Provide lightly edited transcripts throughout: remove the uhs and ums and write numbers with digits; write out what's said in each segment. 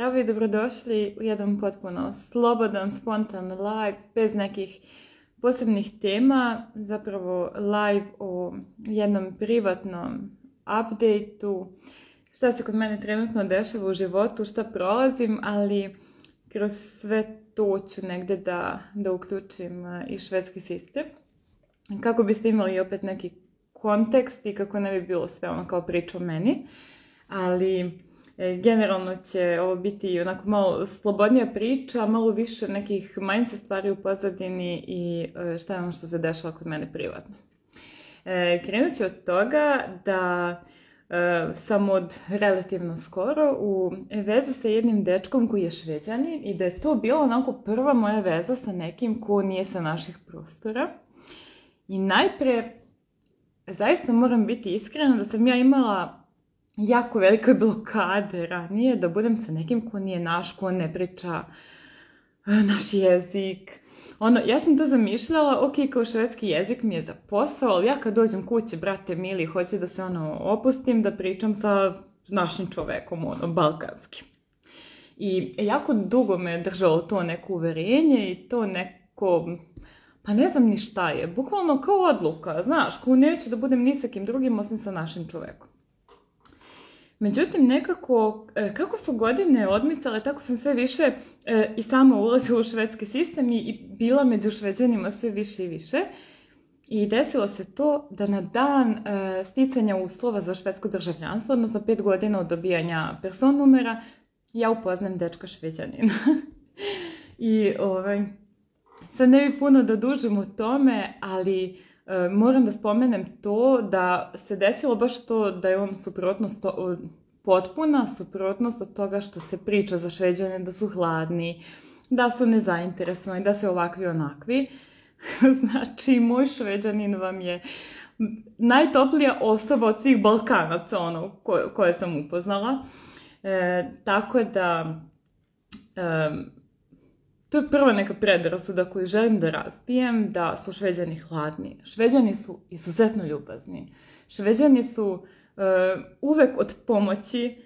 Zdravo i dobrodošli u jedan potpuno slobodan, spontan live, bez nekih posebnih tema, zapravo live o jednom privatnom updateu, šta se kod mene trenutno dešava u životu, šta prolazim, ali kroz sve to ću negde da uključim i švedski sistem, kako biste imali opet neki kontekst i kako ne bi bilo sve ono kao priča o meni, ali generalno će ovo biti onako malo slobodnija priča, malo više nekih mindset stvari u pozadini i šta je ono što se dešava kod mene privatno. Krenut ću od toga da sam od relativno skoro u vezi sa jednim dečkom koji je Šveđanin i da je to bila onako prva moja veza sa nekim ko nije sa naših prostora. I najpre, zaista moram biti iskrena da sam ja imala jako velike blokade ranije da budem sa nekim ko nije naš, ko ne priča naš jezik. Ja sam to zamišljala, ok, kao švedski jezik mi je za posao, ali ja kad dođem kući, brate mili, hoću da se opustim, da pričam sa našim čovekom, balkanskim. I jako dugo me je držalo to neko uverenje i to neko, pa ne znam ni šta je, bukvalno kao odluka, znaš, kao neću da budem ni sa kim drugim osim sa našim čovekom. Međutim, nekako, kako su godine odmicale, tako sam sve više i sama ulazila u švedski sistem i bila među Šveđanima sve više i više. I desilo se to da na dan sticanja uslova za švedsko državljanstvo, odnosno 5 godina od dobijanja person numera, ja upoznam dečka Šveđanina. I sad ne bi puno da dužim o tome, ali moram da spomenem to da se desilo baš to da je on potpuna suprotnost od toga što se priča za Šveđane, da su hladni, da su nezainteresovani, da se ovakvi onakvi. Znači, moj Šveđanin vam je najtoplija osoba od svih Balkanaca, koje sam upoznala. Tako da to je prva neka predrasuda koju želim da razbijem, da su Šveđani hladni. Šveđani su izuzetno ljubazni. Šveđani su uvek od pomoći.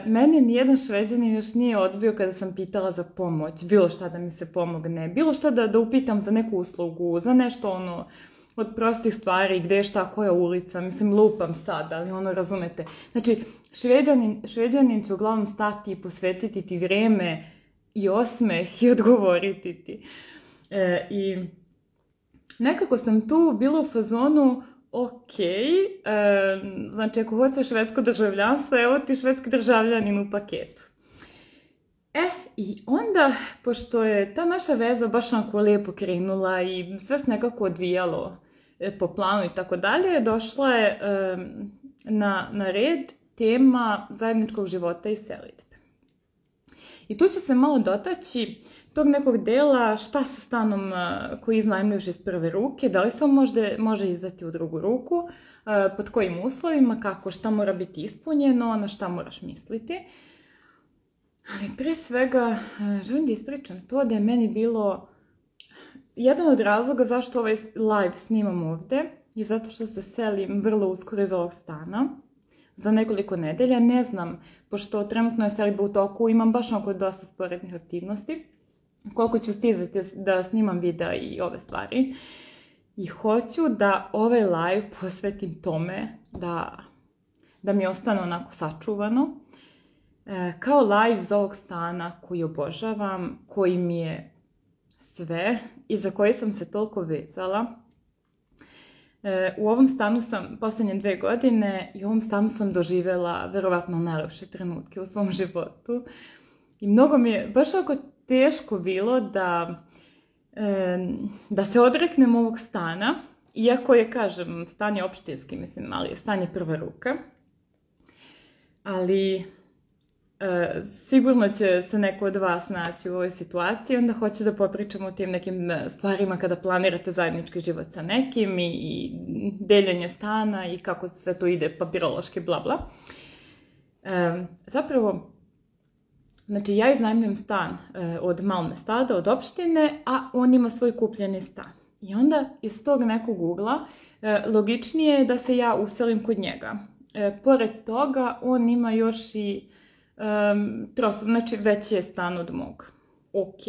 Mene nijedan Šveđanin još nije odbio kada sam pitala za pomoć, bilo šta da mi se pomogne, bilo šta da upitam za neku uslugu, za nešto od prostih stvari, gde je šta, koja ulica, mislim lupam sad, ali razumete. Znači, Šveđanin će uglavnom stati i posvetiti ti vreme i osmeh i odgovoriti ti. I nekako sam tu bila u fazonu, ok, znači ako hoćeš švedsko državljanstvo, evo ti švedski državljanin u paketu. I onda, pošto je ta naša veza baš onako lijepo krenula i sve se nekako odvijalo po planu i tako dalje, došla je na red tema zajedničkog života i selidbe. I tu će se malo dotaći tog nekog dela šta sa stanom koji iznajmljuješ iz prve ruke, da li se on može izdati u drugu ruku, pod kojim uslovima, kako, šta mora biti ispunjeno, na šta moraš misliti. Ali pre svega želim da ispričam to da je meni bilo jedan od razloga zašto ovaj live snimam ovde i zato što se selim vrlo uskoro iz ovog stana. Za nekoliko nedelja, ne znam, pošto trenutno je selidba u toku, imam baš dosta sporednih aktivnosti, koliko ću stizati da snimam videa i ove stvari. I hoću da ovaj live posvetim tome, da mi ostane onako sačuvano, kao live za ovog stana koji obožavam, koji mi je sve i za koji sam se toliko vezala. U ovom stanu sam poslednje 2 godine i u ovom stanu sam doživjela verovatno najlepše trenutke u svom životu. I mnogo mi je baš ovako teško bilo da se odreknem ovog stana, iako je, kažem, stan je opštinski, mislim, ali stan je prva ruka. Ali sigurno će se neko od vas naći u ovoj situaciji, onda hoću da popričam o tim nekim stvarima kada planirate zajednički život sa nekim i deljenje stana i kako sve to ide papirološki, bla bla. Zapravo, znači ja iznajmljujem stan od Malmö, od opštine, a on ima svoj kupljeni stan. I onda iz tog nekog ugla logičnije je da se ja uselim kod njega. Pored toga, on ima još i znači veći je stan od mog. Ok.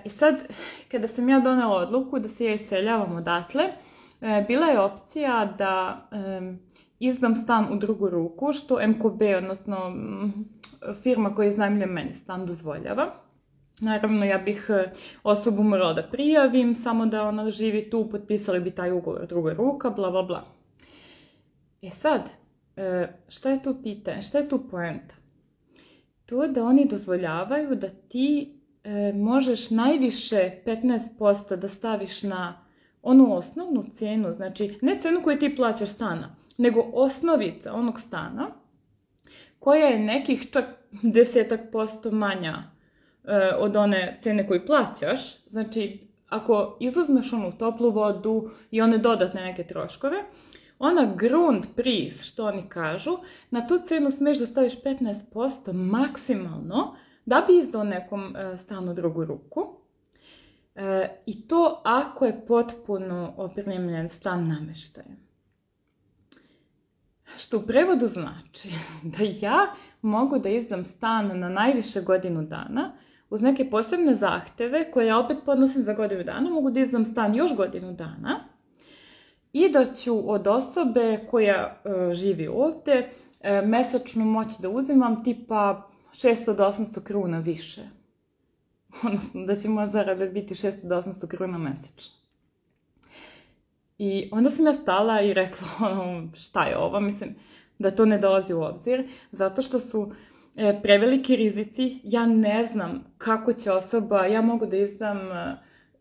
I sad, kada sam ja donela odluku da se ja iseljavam odatle, bila je opcija da izdam stan u drugu ruku, što MKB, odnosno firma koja iznajmljuje meni stan, dozvoljava. Naravno, ja bih osobu morala da prijavim, samo da ona živi tu, potpisali bi taj ugovor druga ruka, bla bla bla. Sad, šta je tu pitanje, šta je tu poenta? To da oni dozvoljavaju da ti možeš najviše 15% da staviš na onu osnovnu cenu, znači ne cenu koju ti plaćaš stana, nego osnovica onog stana, koja je nekih čak 10% manja od one cene koju plaćaš. Znači, ako izuzmeš onu toplu vodu i one dodatne neke troškove, ona grund price, što oni kažu, na tu cenu smiješ da staviš 15% maksimalno, da bi izdao nekom stanu drugu ruku. I to ako je potpuno opremljen stan namještajem. Što u prevodu znači da ja mogu da izdam stan na najviše godinu dana, uz neke posebne zahteve koje ja opet podnosim za godinu dana, mogu da izdam stan još godinu dana i da ću od osobe koja živi ovdje mesečno moći da uzimam tipa 600 do 800 kruna više. Odnosno da će moja zarada biti 600 do 800 kruna mesečno. I onda sam ja stala i rekla šta je ovo, mislim da to ne dolazi u obzir, zato što su preveliki rizici. Ja ne znam kako će osoba, ja mogu da izdam,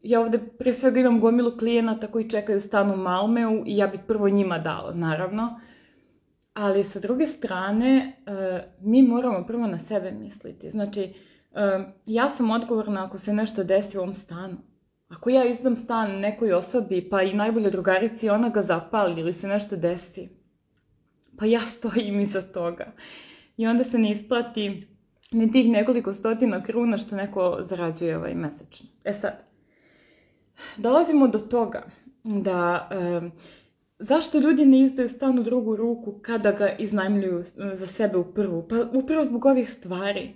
ja ovdje prije svega imam gomilu klijenata koji čekaju stan u Malmeu i ja bih prvo njima dala, naravno. Ali sa druge strane, mi moramo prvo na sebe misliti. Znači, ja sam odgovorna ako se nešto desi u ovom stanu. Ako ja izdam stan nekoj osobi, pa i najbolje drugarici, ona ga zapali ili se nešto desi, pa ja stojim iza toga. I onda se ne isplati ni tih nekoliko stotina kruna što neko zarađuje mesečno. Sad, dolazimo do toga da zašto ljudi ne izdaju stan u drugu ruku kada ga iznajmljuju za sebe u prvu? Pa upravo zbog ovih stvari.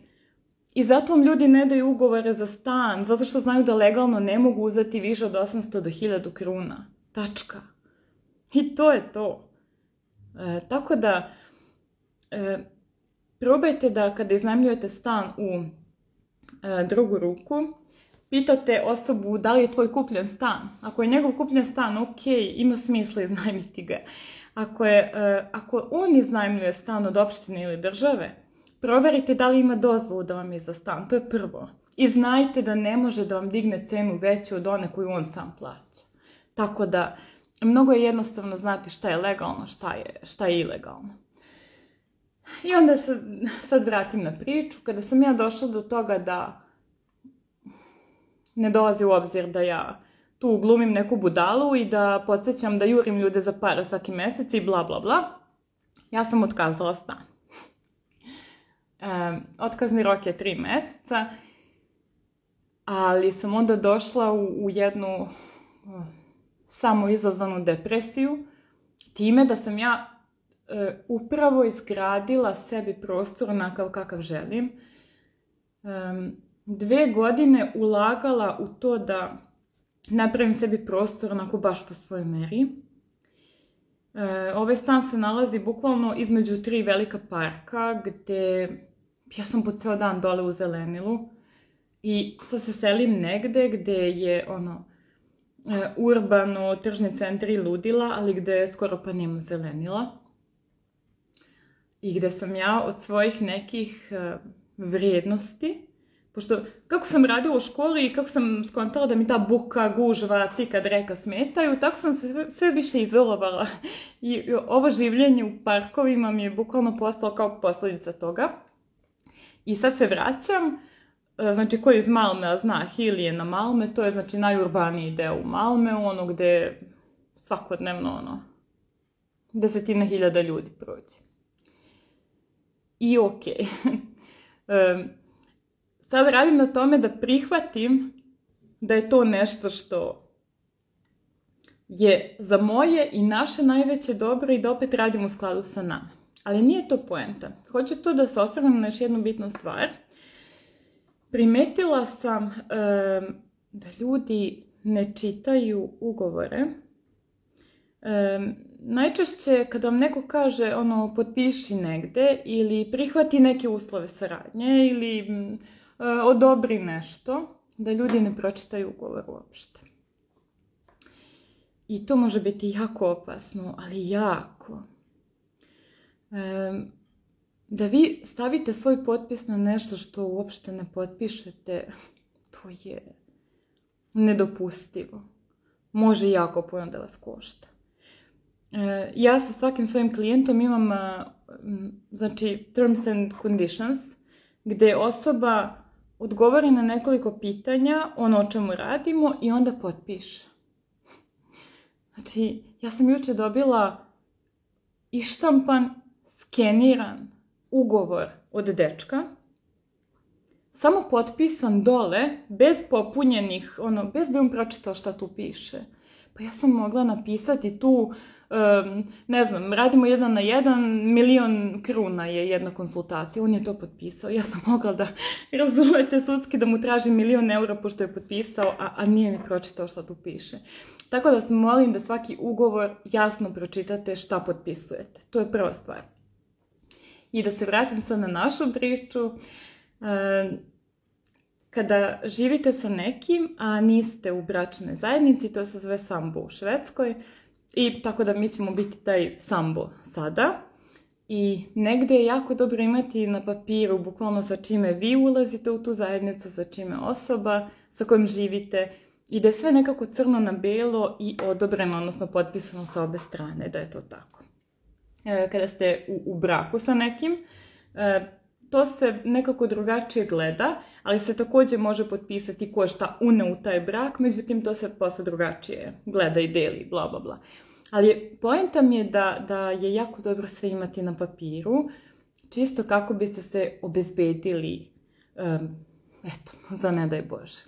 I zato vam ljudi ne daju ugovore za stan, zato što znaju da legalno ne mogu uzeti više od 800 do 1000 kruna. Tačka. I to je to. Tako da, probajte da kada iznajmljujete stan u drugu ruku, pitate osobu da li je tvoj kupljen stan. Ako je njegov kupljen stan, ok, ima smisla iznajmiti ga. Ako on iznajmljuje stan od opštine ili države, proverite da li ima dozvolu da vam izda stan, to je prvo. I znajte da ne može da vam digne cenu veću od one koju on sam plaća. Tako da, mnogo je jednostavno znati šta je legalno, šta je ilegalno. I onda se sad vratim na priču. Kada sam ja došla do toga da ne dolazi u obzir da ja tu glumim neku budalu i da podsjećam da jurim ljude za pare svaki mjesec i bla bla bla, ja sam otkazala stan. Otkazni rok je 3 mjeseca, ali sam onda došla u jednu samoizazvanu depresiju, time da sam ja upravo izgradila sebi prostor onakav kakav želim. 2 godine ulagala u to da napravim sebi prostor onako baš po svojoj meri. Ovaj stan se nalazi bukvalno između 3 velika parka gdje ja sam po ceo dan dole u zelenilu i sad se selim negde gdje je urbano, tržni centri ludila, ali gdje skoro pa nema zelenila. I gdje sam ja od svojih nekih vrijednosti, pošto kako sam radila u školi i kako sam skontala da mi ta buka, gužva, cikad, reka smetaju, tako sam se sve više izolovala. I ovo življenje u parkovima mi je bukvalno postalo kao posljedica toga. I sad se vraćam, znači ko iz Malmea zna, Hilje na Malme, to je znači najurbaniji deo u Malmeu, ono gdje svakodnevno 10.000 ljudi prođe. I okej. Sad radim na tome da prihvatim da je to nešto što je za moje i naše najveće dobro i da opet radim u skladu sa nama. Ali nije to poenta. Hoću tu da se osvrnem na još jednu bitnu stvar. Primetila sam da ljudi ne čitaju ugovore. Najčešće kada vam neko kaže potpiši negde ili prihvati neke uslove saradnje ili odobri nešto, da ljudi ne pročitaju ugovor uopšte. I to može biti jako opasno, ali jako. Da vi stavite svoj potpis na nešto što uopšte ne potpišete, to je nedopustivo. Može jako puno da vas košta. Ja sa svakim svojim klijentom imam terms and conditions, gde osoba odgovori na nekoliko pitanja, ono o čemu radimo i onda potpiše. Znači, ja sam juče dobila ištampan, skeniran ugovor od dečka, samo potpisan dole, bez popunjenih, bez da on pročitao šta tu piše. Pa ja sam mogla napisati tu, ne znam, radimo 1 na 1, 1.000.000 kruna je jedna konsultacija, on je to potpisao. Ja sam mogla da, razumete, sudski da mu tražim 1.000.000 eura pošto je potpisao, a nije ni pročitao šta tu piše. Tako da vas molim da svaki ugovor jasno pročitate šta potpisujete. To je prva stvar. I da se vratim sad na našu priču. Kada živite sa nekim, a niste u bračnoj zajednici, to se zove sambo u Švedskoj, i tako da mi ćemo biti taj sambo sada. I negde je jako dobro imati na papiru, bukvalno sa čime vi ulazite u tu zajednicu, sa čime osoba sa kojom živite, i da je sve nekako crno na belo i odobreno, odnosno potpisano sa obe strane, da je to tako. Kada ste u braku sa nekim, to se nekako drugačije gleda, ali se također može potpisati ko šta une u taj brak, međutim to se posle drugačije gleda i deli, bla bla bla. Ali poenta mi je da je jako dobro sve imati na papiru, čisto kako biste se obezbedili, za ne daj Bože.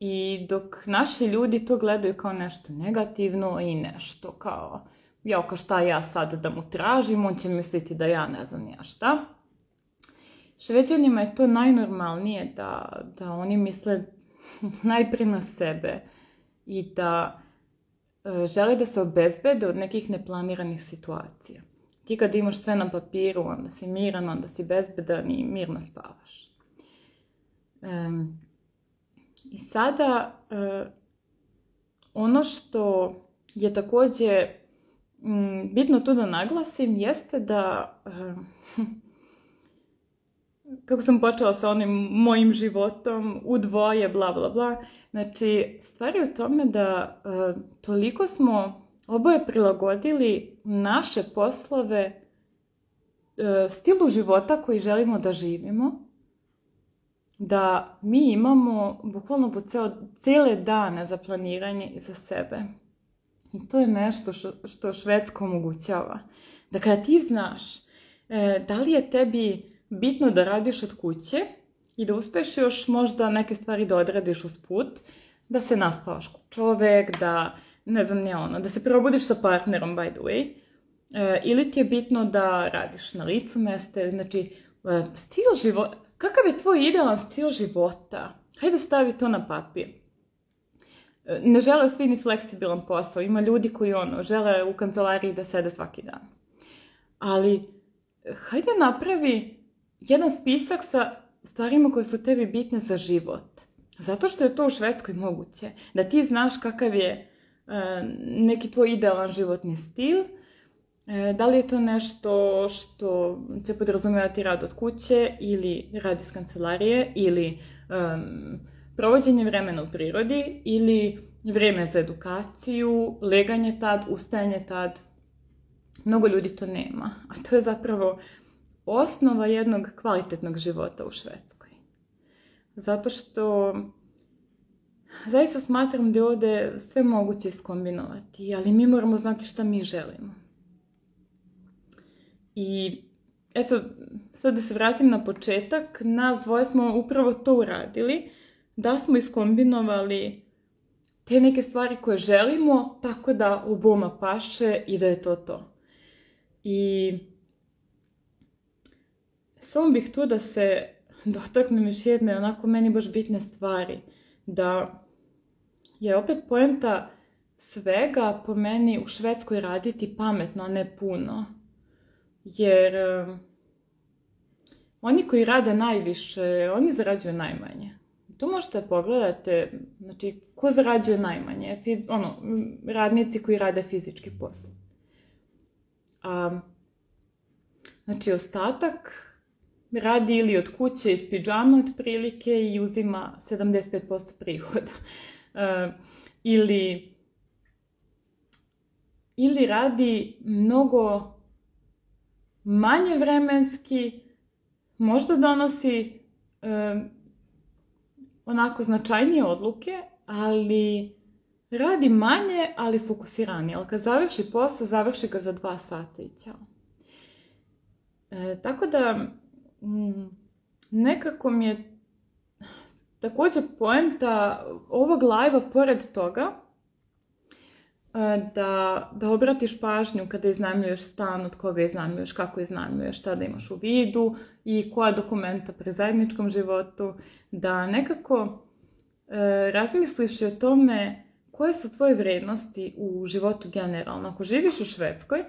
I dok naši ljudi to gledaju kao nešto negativno i nešto kao, šta ja sad da mu tražim, on će misliti da ja ne znam ja šta. Šveđanima je to najnormalnije da oni misle najprije na sebe i da žele da se obezbede od nekih neplaniranih situacija. Ti kad imaš sve na papiru, onda si miran, onda si bezbedan i mirno spavaš. I sada, ono što je također bitno tu da naglasim jeste da, kako sam počela sa onim mojim životom, u dvoje, bla bla bla, znači stvar je u tome da toliko smo oboje prilagodili naše poslove stilu života koji želimo da živimo, da mi imamo bukvalno po cijele dane za planiranje i za sebe. I to je nešto što Švedska omogućava. Da kada ti znaš da li je tebi bitno da radiš od kuće i da uspeš još možda neke stvari da odradiš usput, da se naspavaš kod čovek, da, ne znam, da se probudiš sa partnerom, by the way, ili ti je bitno da radiš na licu mesta, znači, stil života, kakav je tvoj idealan stil života? Hajde stavi to na papir. Ne žele svi ni fleksibilan posao, ima ljudi koji žele u kancelariji da sede svaki dan. Ali, hajde napravi jedan spisak sa stvarima koje su tebi bitne za život. Zato što je to u Švedskoj moguće. Da ti znaš kakav je neki tvoj idealan životni stil, da li je to nešto što će podrazumijevati rad od kuće ili rad iz kancelarije ili provođenje vremena u prirodi ili vrijeme za edukaciju, leganje tad, ustajanje tad. Mnogo ljudi to nema, a to je zapravo osnova jednog kvalitetnog života u Švedskoj. Zato što zaista smatram da je ovdje sve moguće iskombinovati, ali mi moramo znati šta mi želimo. I eto, sad da se vratim na početak, nas dvoje smo upravo to uradili, da smo iskombinovali te neke stvari koje želimo, tako da oboma paše i da je to to. I Samo bih tu da se dotaknem još jedne onako meni baš bitne stvari. Da je opet poenta svega po meni u Švedskoj raditi pametno, a ne puno. Jer oni koji rade najviše, oni zarađuju najmanje. Tu možete pogledati, znači, ko zarađuje najmanje? Radnici koji rade fizički posao. Znači, ostatak radi ili od kuće iz pidžama otprilike i uzima 75% prihoda. Ili radi mnogo manje vremenski, možda donosi onako značajnije odluke, ali radi manje, ali fokusiranije. Ali kad završi posao, završi ga za 2 sata i ćao. Tako da, nekako mi je također poenta ovog live-a pored toga da obratiš pažnju kada iznajmljuješ stan, od koga iznajmljuješ, kako iznajmljuješ, šta da imaš u vidu i koja dokumenta pri zajedničkom životu, da nekako razmisliš o tome koje su tvoje vrednosti u životu generalno. Ako živiš u Švedskoj,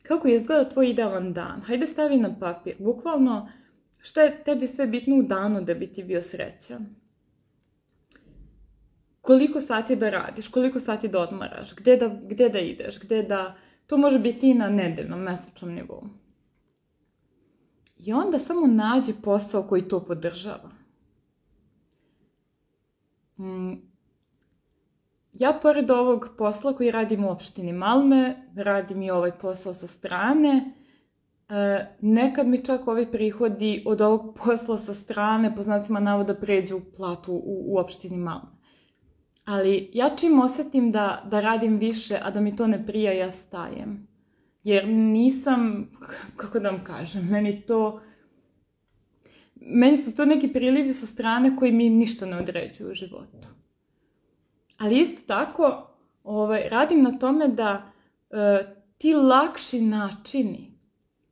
kako izgleda tvoj idealan dan? Hajde stavi na papir, bukvalno šta je tebi sve bitno u danu da bi ti bio srećan. Koliko sati da radiš, koliko sati da odmaraš, gde da ideš, to može biti i na nedeljnom, mesečnom nivou. I onda samo nađi posao koji to podržava. Ja pored ovog posla koji radim u opštini Malme, radim i ovaj posao sa strane. Nekad mi čak ovi prihodi od ovog posla sa strane, po znacima navoda, pređu u platu u opštini Malme. Ali ja čim osjetim da radim više, a da mi to ne prija, ja stajem. Jer nisam, kako da vam kažem, meni su to neki prilivi sa strane koji mi ništa ne određuju u životu. Ali isto tako radim na tome da ti lakši načini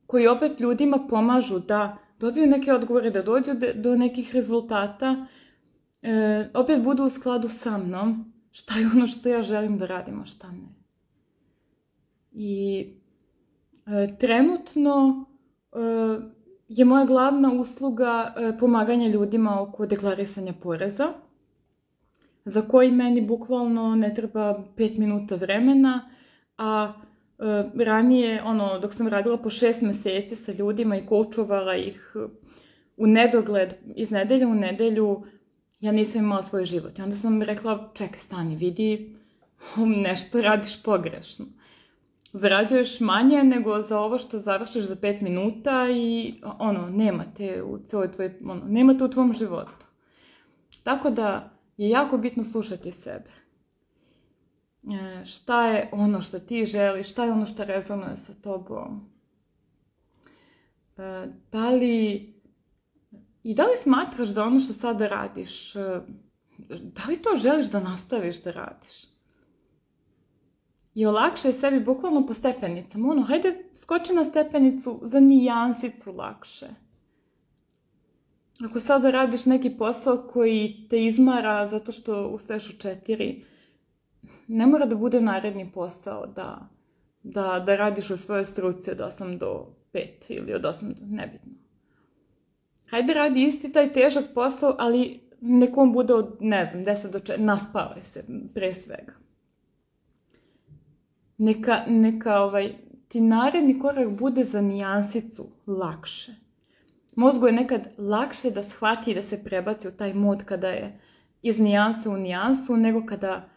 koji opet ljudima pomažu da dobiju neke odgovore, da dođu do nekih rezultata, opet budu u skladu sa mnom, šta je ono što ja želim da radim, a šta ne. I trenutno je moja glavna usluga pomaganje ljudima oko deklarisanja poreza, za koji meni bukvalno ne treba 5 minuta vremena, a ranije, dok sam radila po 6 meseci sa ljudima i koučovala ih u nedogled, iz nedelje u nedelju, ja nisam imala svoj život. I onda sam rekla, čekaj, stani, vidi, nešto radiš pogrešno. Zarađuješ manje nego za ovo što završiš za 5 minuta i nema te u tvom životu. Tako da je jako bitno slušati sebe. Šta je ono što ti želiš, šta je ono što rezonuje sa tobom. Da li smatraš da ono što sada radiš, da li to želiš da nastaviš da radiš? I olakšaj sebi bukvalno po stepenicama. Hajde, skoči na stepenicu za nijansicu lakše. Ako sada radiš neki posao koji te izmara zato što ustaješ u 4, ne mora da bude naredni posao da radiš u svojoj struci od 8 do 5 ili od 8 do nebitno. Hajde radi isti taj težak posao, ali nekom bude od, 10 do 4, naspavaj se pre svega. Neka ti naredni korak bude za nijansicu lakše. Mozgu je nekad lakše da shvati i da se prebaci u taj mod kada je iz nijanse u nijansu, nego kada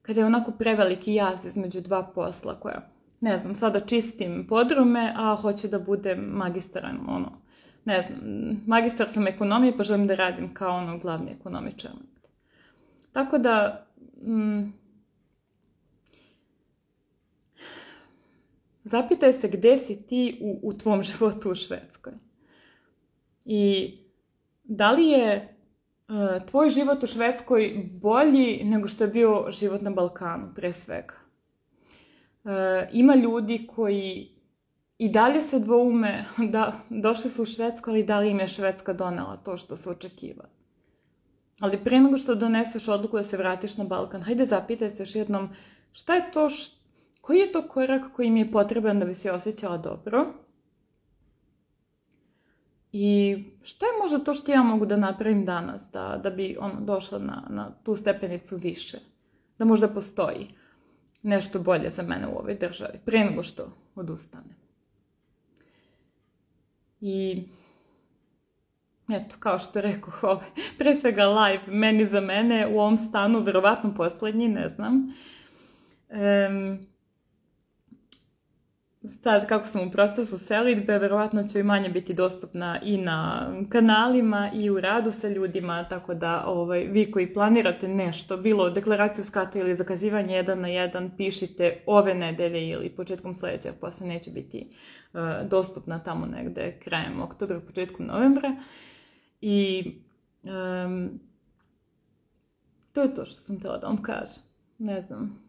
je onako preveliki jaz između 2 posla koja, sada čistim podrume, a hoću da budem magistar, magistar sam ekonomije pa želim da radim kao glavni ekonomičar. Tako da, zapitaj se gde si ti u tvom životu u Švedskoj. I da li je tvoj život u Švedskoj bolji nego što je bio život na Balkanu, pre svega. Ima ljudi koji i dalje se dvoume da došli su u Švedsku, ali da li im je Švedska donela to što su očekivali. Ali prije nego što doneseš odluku da se vratiš na Balkan, hajde zapitaj se još jednom šta je to, koji je to korak koji mi je potreban da bi se osjećala dobro i šta je možda to što ja mogu da napravim danas da bi došla na tu stepenicu više, da možda postoji nešto bolje za mene u ovoj državi, prije nego što odustane. I eto, kao što rekoh, pre svega live, meni za mene u ovom stanu, verovatno poslednji, ne znam. Sad, kako sam u procesu selidbe, verovatno ću i manje biti dostupna i na kanalima i u radu sa ljudima, tako da vi koji planirate nešto, bilo deklaraciju skata ili zakazivanje 1 na 1, pišite ove nedelje ili početkom sledećeg, posle neće biti dostupna tamo negde krajem oktobra, početkom novembra. I to je to što sam htjela da vam kažem. Ne znam.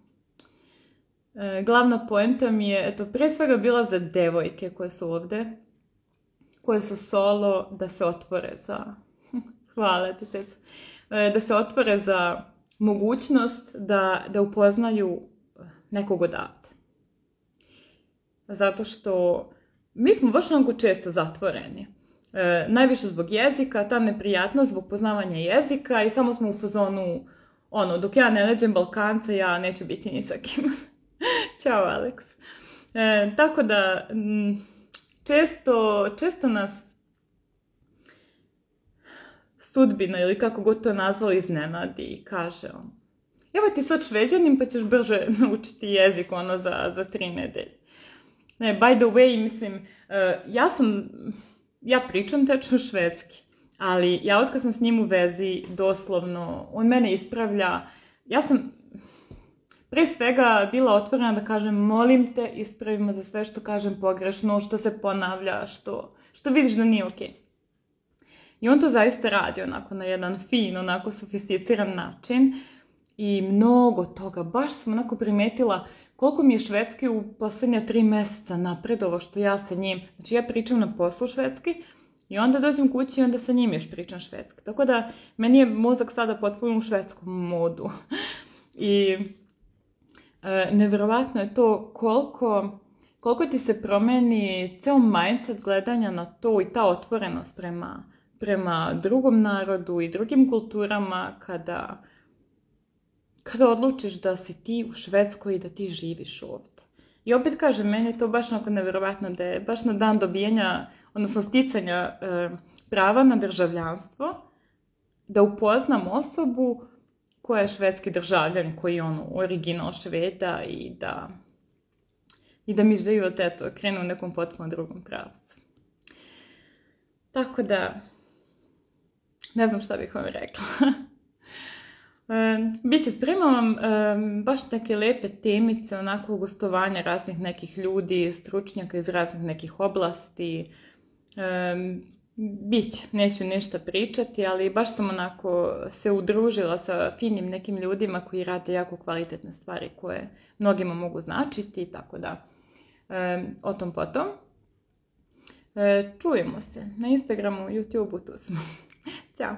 Glavna poenta mi je, pre svega bila za devojke koje su ovde, koje su solo, da se otvore za... Hvala ti, teco. Da se otvore za mogućnost da upoznaju nekog odavde. Zato što mi smo baš onako često zatvoreni. Najviše zbog jezika, ta neprijatnost zbog poznavanja jezika i samo smo u fazonu, dok ja ne nađem Balkanca, ja neću biti ni sa kim. Ćao, Alex. Tako da, često nas sudbina, ili kako god to nazvali, iznenadi i kaže evo ti sad Šveđanin pa ćeš brže naučiti jezik za 3 nedelje. Ne, by the way, mislim, ja pričam tečno švedski, ali ja otkad sam s njim u vezi, doslovno, on mene ispravlja. Ja sam pre svega bila otvorena da kažem, molim te, ispravi me za sve što kažem pogrešno, što se ponavlja, što vidiš da nije okej. I on to zaista radi onako na jedan fin, onako sofisticiran način i mnogo toga. Baš sam onako primetila koliko mi je švedski u posljednja 3 meseca napredovao što ja sa njim. Znači ja pričam na poslu švedski i onda dođem kući i onda sa njim još pričam švedski. Tako da meni je mozak sada potpuno u švedskom modu. I nevjerovatno je to koliko ti se promeni ceo mindset gledanja na to i ta otvorenost prema drugom narodu i drugim kulturama kada odlučiš da si ti u Švedskoj i da ti živiš ovdje. I opet kažem, meni je to baš onako nevjerovatno da je baš na dan dobijanja, odnosno sticanja prava na državljanstvo, da upoznam osobu koja je švedski državljan, koji je original Šveda i da mi život krene u nekom potpuno drugom pravcu. Tako da, ne znam šta bih vam rekla. Biće, spremam vam baš neke lepe temice, onako gostovanja raznih nekih ljudi, stručnjaka iz raznih nekih oblasti. Biće, neću ništa pričati, ali baš sam onako se udružila sa finim nekim ljudima koji rade jako kvalitetne stvari koje mnogima mogu značiti, tako da o tom potom. Čujemo se na Instagramu, YouTubeu, tu smo. Ćao!